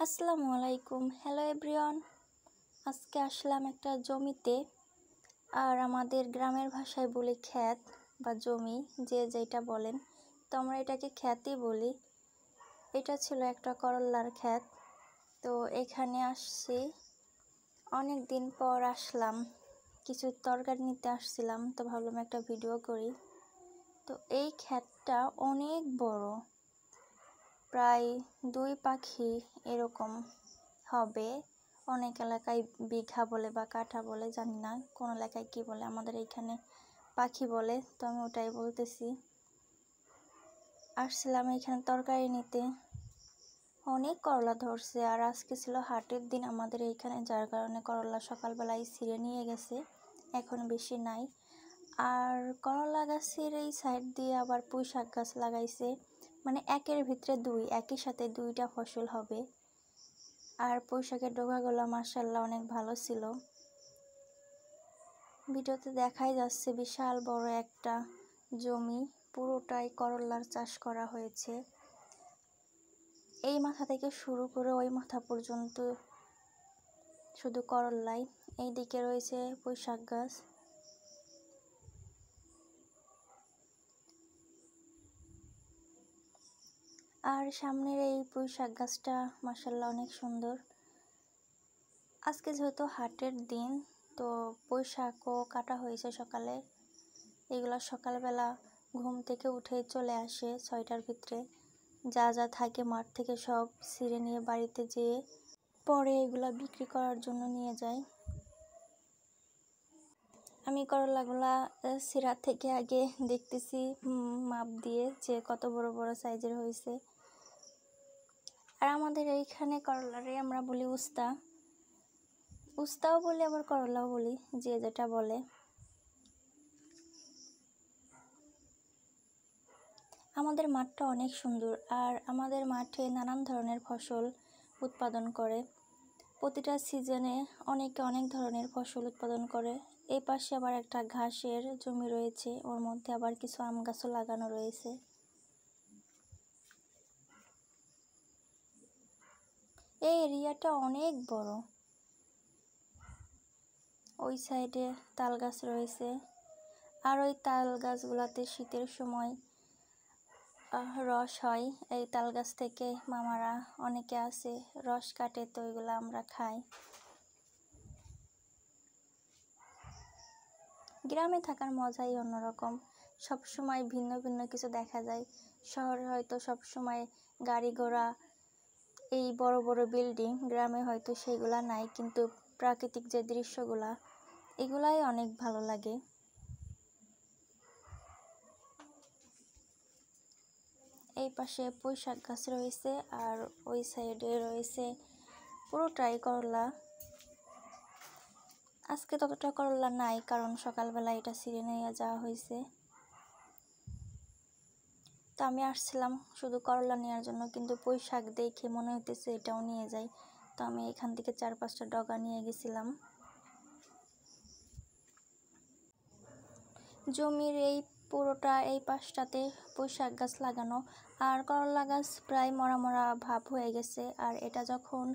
আসসালামু আলাইকুম। Hello everyone. আজকে আসলাম একটা জমিতে, আর আমাদের গ্রামের ভাষায় বলি ক্ষেত বা জমি, যে যেটা বলেন, তো আমরা এটাকে ক্ষেতই বলি। এটা ছিল একটা করল্লার ক্ষেত। তো এখানে আসছি, অনেক দিন পর আসলাম, কিছু তরকারি নিতে আসছিলাম, তো ভাবলাম একটা ভিডিও করি। তো এই ক্ষেতটা অনেক বড়, প্রায় 2 পাখি এরকম হবে। অনেক এলাকায় বিঘা বলে বা কাঠা বলে, জানি না কোন এলাকায় কি বলে, আমাদের এইখানে পাখি বলে, তো আমি ওটাই বলতেছি। আসছিলাম এখানে তরকারি নিতে, অনেক করলা ধরছে, আর আজকে ছিল হাটের দিন আমাদের এইখানে, যার কারণে করলা সকালবেলায় ছিঁড়ে নিয়ে গেছে, এখন বেশি নাই। আর করলা গাছের এই সাইড দিয়ে আবার পুঁই শাক গাছ লাগাইছে, মানে একের ভিতরে দুই, একই সাথে 2টা ফসল হবে। আর পুঁই শাকের ডগাগুলো মাশাআল্লাহ অনেক ভালো ছিল। ভিডিওতে দেখাই যাচ্ছে বিশাল বড় একটা জমি, পুরোটাই করলার চাষ করা হয়েছে। এই মাথা থেকে শুরু করে ওই মাথা পর্যন্ত শুধু করলাই। এইদিকে রয়েছে পুঁই শাক গাছ। আর সামনের এই পুঁই শাক গাছটা মাশাআল্লাহ অনেক সুন্দর। আজকে যেহেতু হাটের দিন, তো পুঁই শাকও কাটা হয়েছে সকালে। এগুলো সকালবেলা ঘুম থেকে উঠে চলে আসে 6টার ভিতরে, যা যা থাকে মাঠ থেকে সব ছিঁড়ে নিয়ে বাড়িতে যেয়ে পরে এগুলা বিক্রি করার জন্য নিয়ে যায়। আমি করলাগুলা ছিঁড়া থেকে আগে দেখতেছি মাপ দিয়ে যে কত বড় বড় সাইজের হয়েছে। আর আমাদের এইখানে করলারে আমরা বলি উস্তা, উস্তাও বলি আবার করলাও বলি, যে যেটা বলে। আমাদের মাঠটা অনেক সুন্দর, আর আমাদের মাঠে নানান ধরনের ফসল উৎপাদন করে। প্রতিটা সিজনে অনেকে অনেক ধরনের ফসল উৎপাদন করে। এই পাশে আবার একটা ঘাসের জমি রয়েছে, ওর মধ্যে আবার কিছু আম গাছও লাগানো রয়েছে। এই এরিয়াটা অনেক বড়। ওই সাইডে তাল গাছ রয়েছে, আর ওই তাল গাছগুলাতে শীতের সময় রস হয়। এই তাল গাছ থেকে মামারা অনেকে আছে রস কাটে, তো এগুলো আমরা খাই। গ্রামে থাকার মজাই অন্যরকম, সব সময় ভিন্ন ভিন্ন কিছু দেখা যায়। শহরে হয়তো সব সময় গাড়ি ঘোড়া, এই বড় বড় বিল্ডিং, গ্রামে হয়তো সেগুলা নাই, কিন্তু প্রাকৃতিক যে দৃশ্যগুলা, এগুলাই অনেক ভালো লাগে। এই পাশে পুঁই শাক গাছ রয়েছে, আর ওই সাইডে রয়েছে পুরোটাই করলা। আজকে ততটা করলা নাই, কারণ সকালবেলা এটা ছিঁড়ে নিয়ে যাওয়া হয়েছে। তো আমি আসছিলাম শুধু করলা নেওয়ার জন্য, কিন্তু পুঁই শাক দেখে মনে হইতেছে এটাও নিয়ে যাই, তো আমি এখান থেকে 4-5টা ডগা নিয়ে গেছিলাম। জমির এই পুরোটা এই পাশটাতে পুঁই শাক গাছ লাগানো, আর করলা গাছ প্রায় মরা মরা ভাব হয়ে গেছে। আর এটা যখন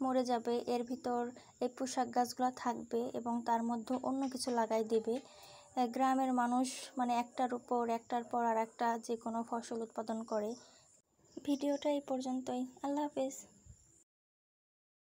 মরে যাবে, এর ভিতর এই পুঁই শাক গাছগুলো থাকবে এবং তার মধ্যে অন্য কিছু লাগাই দেবে। গ্রামের মানুষ মানে একটার পর আর একটা যে কোনো ফসল উৎপাদন করে। ভিডিওটা এই পর্যন্তই। আল্লাহ হাফেজ।